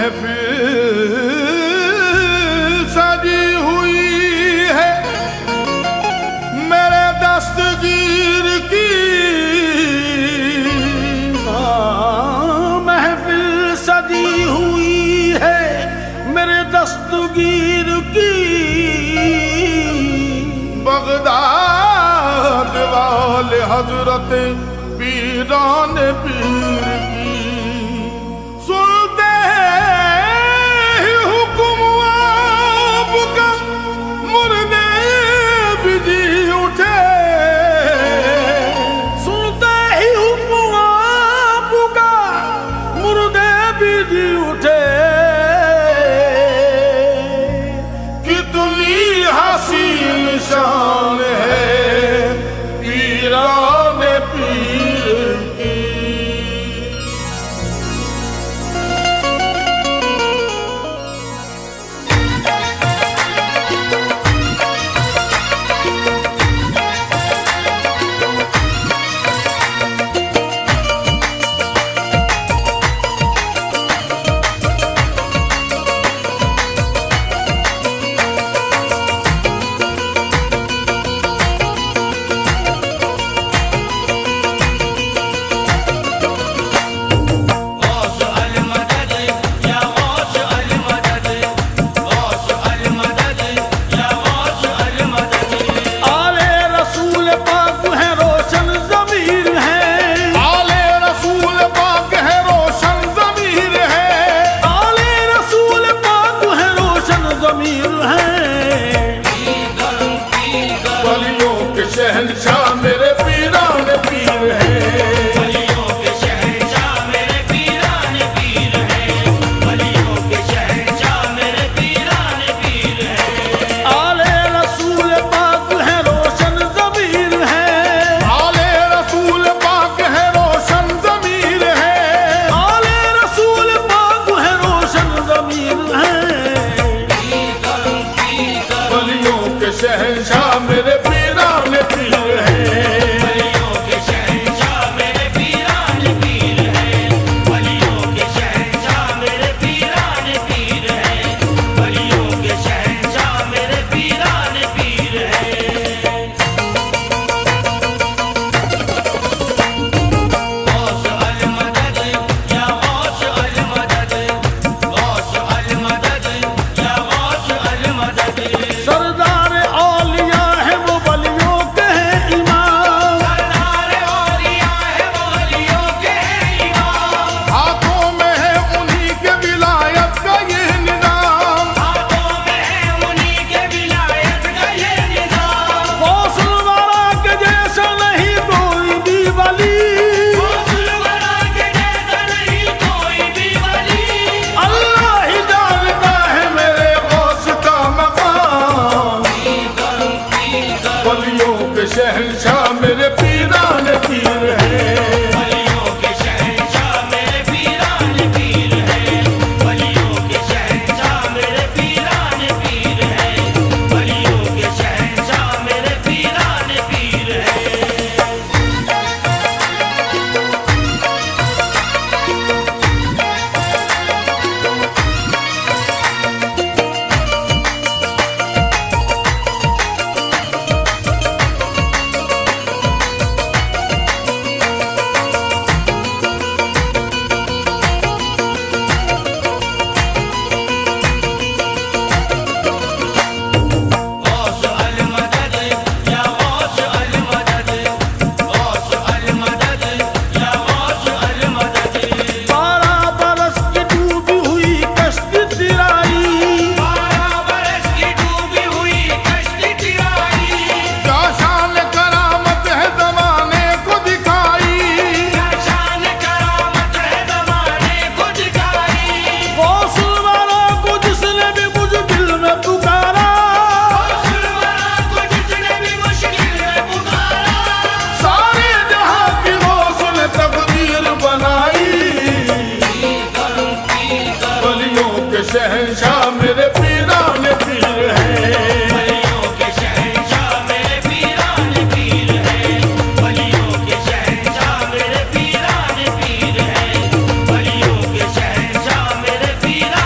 महफिल सजी हुई है मेरे दस्तगीर की। महफिल सजी हुई है मेरे दस्तगीर की। बगदाद वाले हजरत पीरान पीर की। सुनते ही हुक्म आपका मुर्दे भी जी उठे। सुनते ही हुक्म आपका मुर्दे भी जी उठे। कितनी हसीन शान है पीरान पीर की। शहंशाह मेरे पीरान पीर है। वलियों के शहंशाह मेरे पीरान पीर है। वलियों के शहंशाह मेरे पीरान पीर है। आले रसूल पाक है रोशन ज़मीर है। आले रसूल पाक है रोशन ज़मीर है। आले रसूल पाक है रोशन ज़मीर है। वलियों के शहंशाह मेरे पीरान पीर है। वलियों के शहंशाह मेरे पीरान पीर है। वलियों के शहंशाह मेरे पीरान पीर है। वलियों के शहंशाह मेरे पीरान पीर है। गौस अल मदद या गौस अल मदद। गौस अल मदद या गौस अल मदद। सरदार औलिया है वो वलियों के हैं इमाम। सरदार औलिया है वो वलियों के इमाम। हाथों में है उन्हीं के विलायत का ये निजाम। हाथों में है उन्हीं के विलायत का ये निजाम। गौसल वाला के जैसा नहीं कोई भी वली। गौसल वाला के जैसा नहीं कोई भी वली। अल्लाह ही जानता है मेरे गौस का मकाम। वलियों के शहंशाह मेरे पीरान पीर है। वलियों के शहंशाह मेरे पीरान पीर है। वलियों के शहंशाह मेरे पीरान पीर है। वलियों के शहंशाह मेरे पीरान पीर है। गौस अल मदद या गौस अल मदद। गौस अल मदद या गौस अल मदद। 12 बरस की डूबी हुई कश्ती तिराई। 12 बरस की डूबी हुई कश्ती तिराई। क्या शान करामत है ज़माने को दिखाई। क्या शान करामत है ज़माने को दिखाई। गौसल वाला को जिसने भी मुझ दिल में पुकारा। गौसल वाला को जिसने भी मुश्किल में पुकारा। सारे जहां की गौस ने तकदीर बनाई। वलियों के शहंशाह मेरे पीरान पीर है। वलियों के शहंशाह मेरे पीरान पीर है। वलियों के शहंशाह मेरे पीरान पीर है। वलियों के शहंशाह मेरे पीरान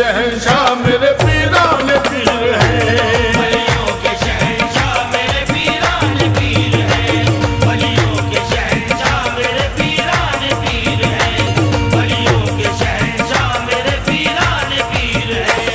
शहंशाह मेरे पीरान पीर हैं। वलियों के शहंशाह मेरे पीरान पीर हैं। वलियों के शहंशाह मेरे पीरान पीर हैं। वलियों के शहंशाह मेरे पीरान पीर हैं।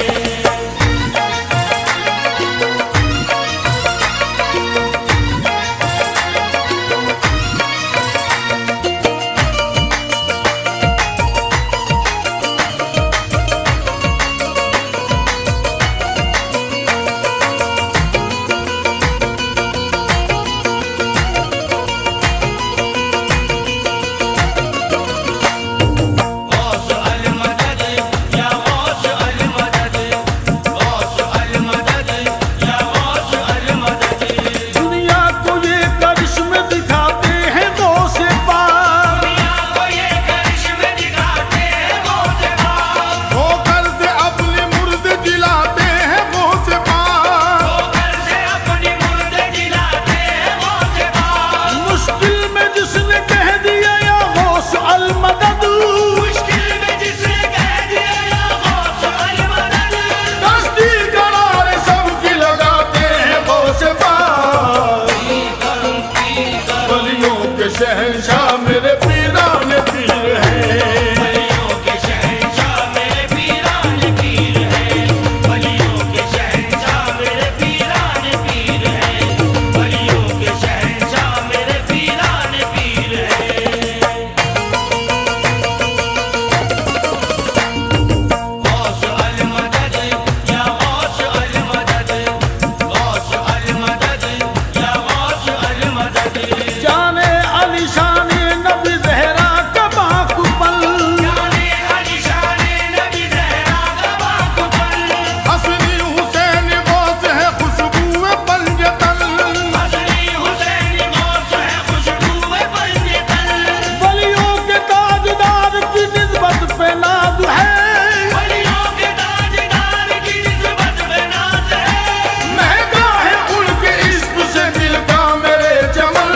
गौस अल मदद या गौस अल मदद, गौस अल मदद या गौस अल मदद। दुनिया को ये करिश्मे दिखाते हैं गौस पाक, दुनिया को ये करिश्मे दिखाते हैं गौस पाक। होकर से अपनी मुर्द जिलाते हैं गौस पाक। होकर से अपनी मुर्द जिलाते हैं गौस पाक। मुश्किल में जिसने कह दिया या गौस अल मदद, मुश्किल में जिसने कह दिया या गौस अल मदद। दस्ती करार सबकी लगाते हैं गौस पाक। वलियों के शहंशाह मेरे पीरान पीर हैं। वलियों के शहंशाह मेरे पीरान पीर हैं। वलियों के शहंशाह मेरे पीरान पीर हैं। वलियों के शहंशाह मेरे पीरान पीर हैं। गौस अल मदद या गौस अल मदद, गौस अल मदद या गौस अल मदद। जाने अली शान नबी जहरा का बाकुपल, जाने अली शान नबी ज़हरा का बाकुपल। हसनी हुसैन गौस है खुशबू पंजतन। हसनी हुसैन गौस है खुशबू पंजतन। वलियों के ताजदार की निस्बत पे नाज है, वलियों के ताजदार की निस्बत में नाज है। महका है उनके इश्क से दिल का मेरे चमन।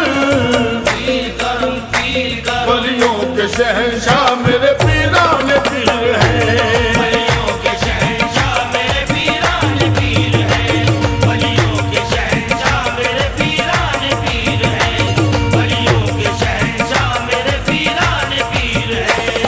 पीर करूं पीर करूं। वलियों के शहंशाह मेरे पीरान पीर हैं। वलियों के शहंशाह मेरे पीरान पीर हैं। वलियों के शहंशाह मेरे पीरान पीर हैं। वलियों के शहंशाह मेरे पीरान पीर हैं।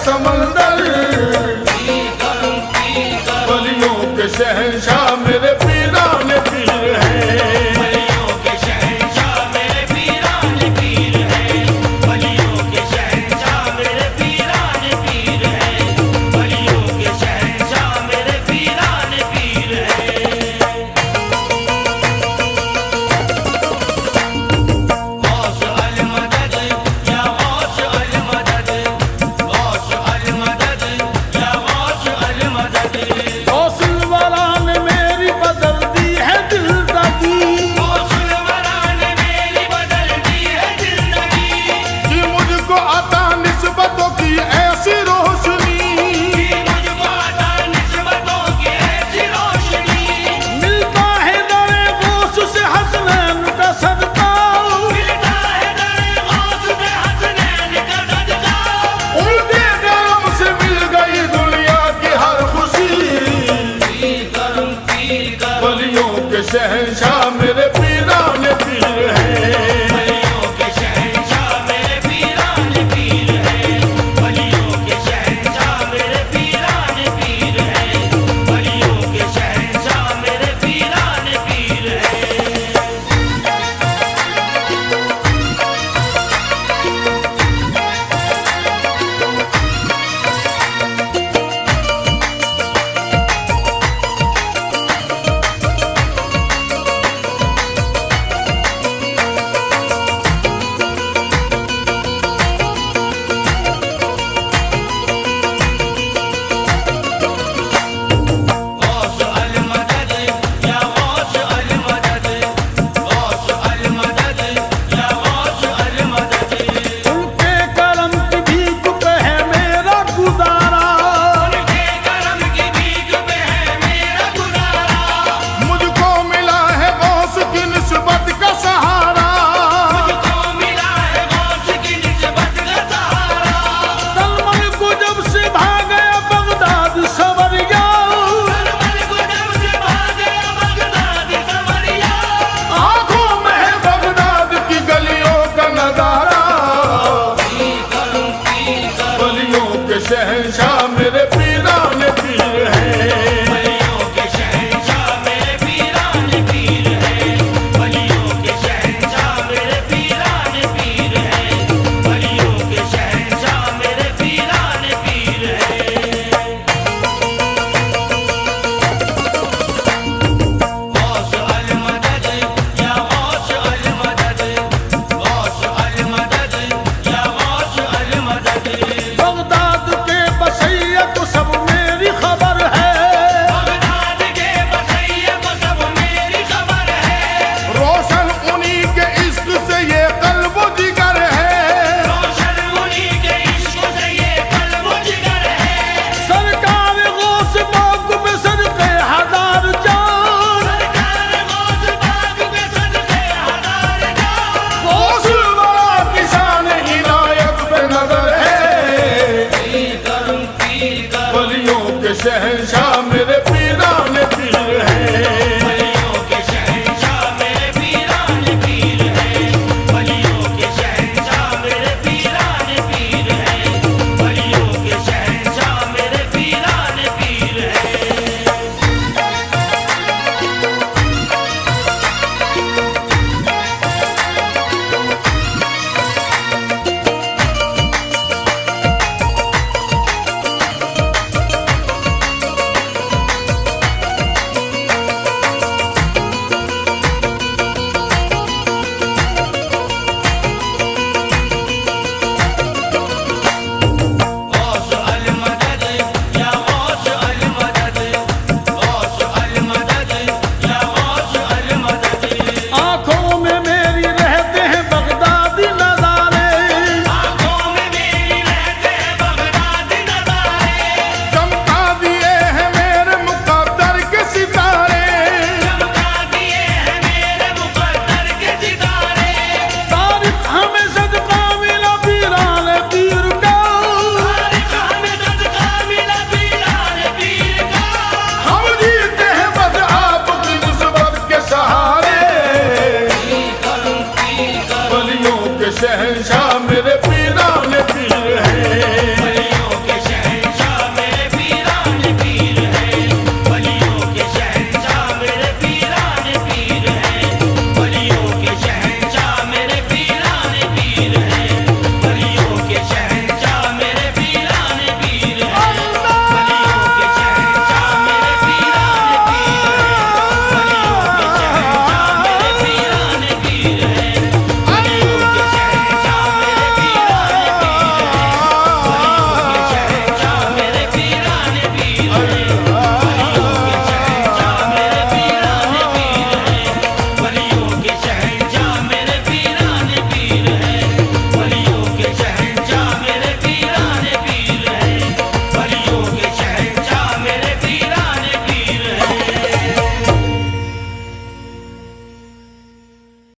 समंदर, वलियों के शहंशाह मेरे पीरान पीर हैं। वलियों के शहंशाह मेरे पीरान पीर हैं। वलियों के शहंशाह मेरे पीरान पीर हैं। वलियों के शहंशाह मेरे पीरान पीर हैं। गौस अल मदद या गौस अल मदद, गौस अल मदद या गौस अल मदद। गौसल वाला ने मेरी बदल दी है जिंदगी, गौसल वाला ने मेरी बदल दी है जिंदगी। कि मुझको अता निस्बतों की ऐसी रोशनी, मुझको अता निस्बतों की ऐसी रोशनी। मिलता है दरे गौस से हसनैन का सदका, मिलता है दरे गौस से हसनैन का सदका। उनके नाम से मिल गई दुनिया की हर खुशी। पीर करूं पीर करूं, वलियों के शहंशाह मेरे पीरान पीर हैं। वलियों के शहंशाह मेरे पीरान पीर हैं। वलियों के शहंशाह मेरे पीरान पीर हैं। वलियों के शहंशाह मेरे पीरान पीर हैं। गौस अल मदद या गौस अल मदद, गौस अल मदद या गौस अल मदद। उनके करम की भीख पे है मेरा गुजारा, उनके करम की भीख पे है मेरा गुजारा। मुझको मिला है गौस की निस्बत का सहारा। मुझको मिला है गौस की निस्बत का सहारा। तलमल को जब से भाग गया बगदाद सवरिया, तलमल को जब से भाग गया बगदाद सवरिया। आंखों में है बगदाद की गलियों का नजारा। पीर करूं पीर करूं, वलियों के शहंशाह मेरे पीरान पीर हैं। वलियों के शहंशाह मेरे पीरान पीर हैं। वलियों के शहंशाह मेरे पीरान पीर हैं। वलियों के शहंशाह मेरे पीरान पीर हैं। गौस अल मदद या गौस अल मदद, गौस अल मदद या गौस अल मदद। बगदाद के बसैया को सब मेरी खबर है, बगदाद के बसैया को सब मेरी खबर है। रोशन उन्हीं के इश्क से ये कल्बो जिगर है। रोशन उन्हीं के इश्क से ये कल्बो जिगर है। सरकार गौस बाग में सदके हजार जान, सरकार गौस बाग में सदके हजार जान। गौस वाला किसान इनायत पे नजर है। पीर करूं पीर करूं, वलियों के शहंशाह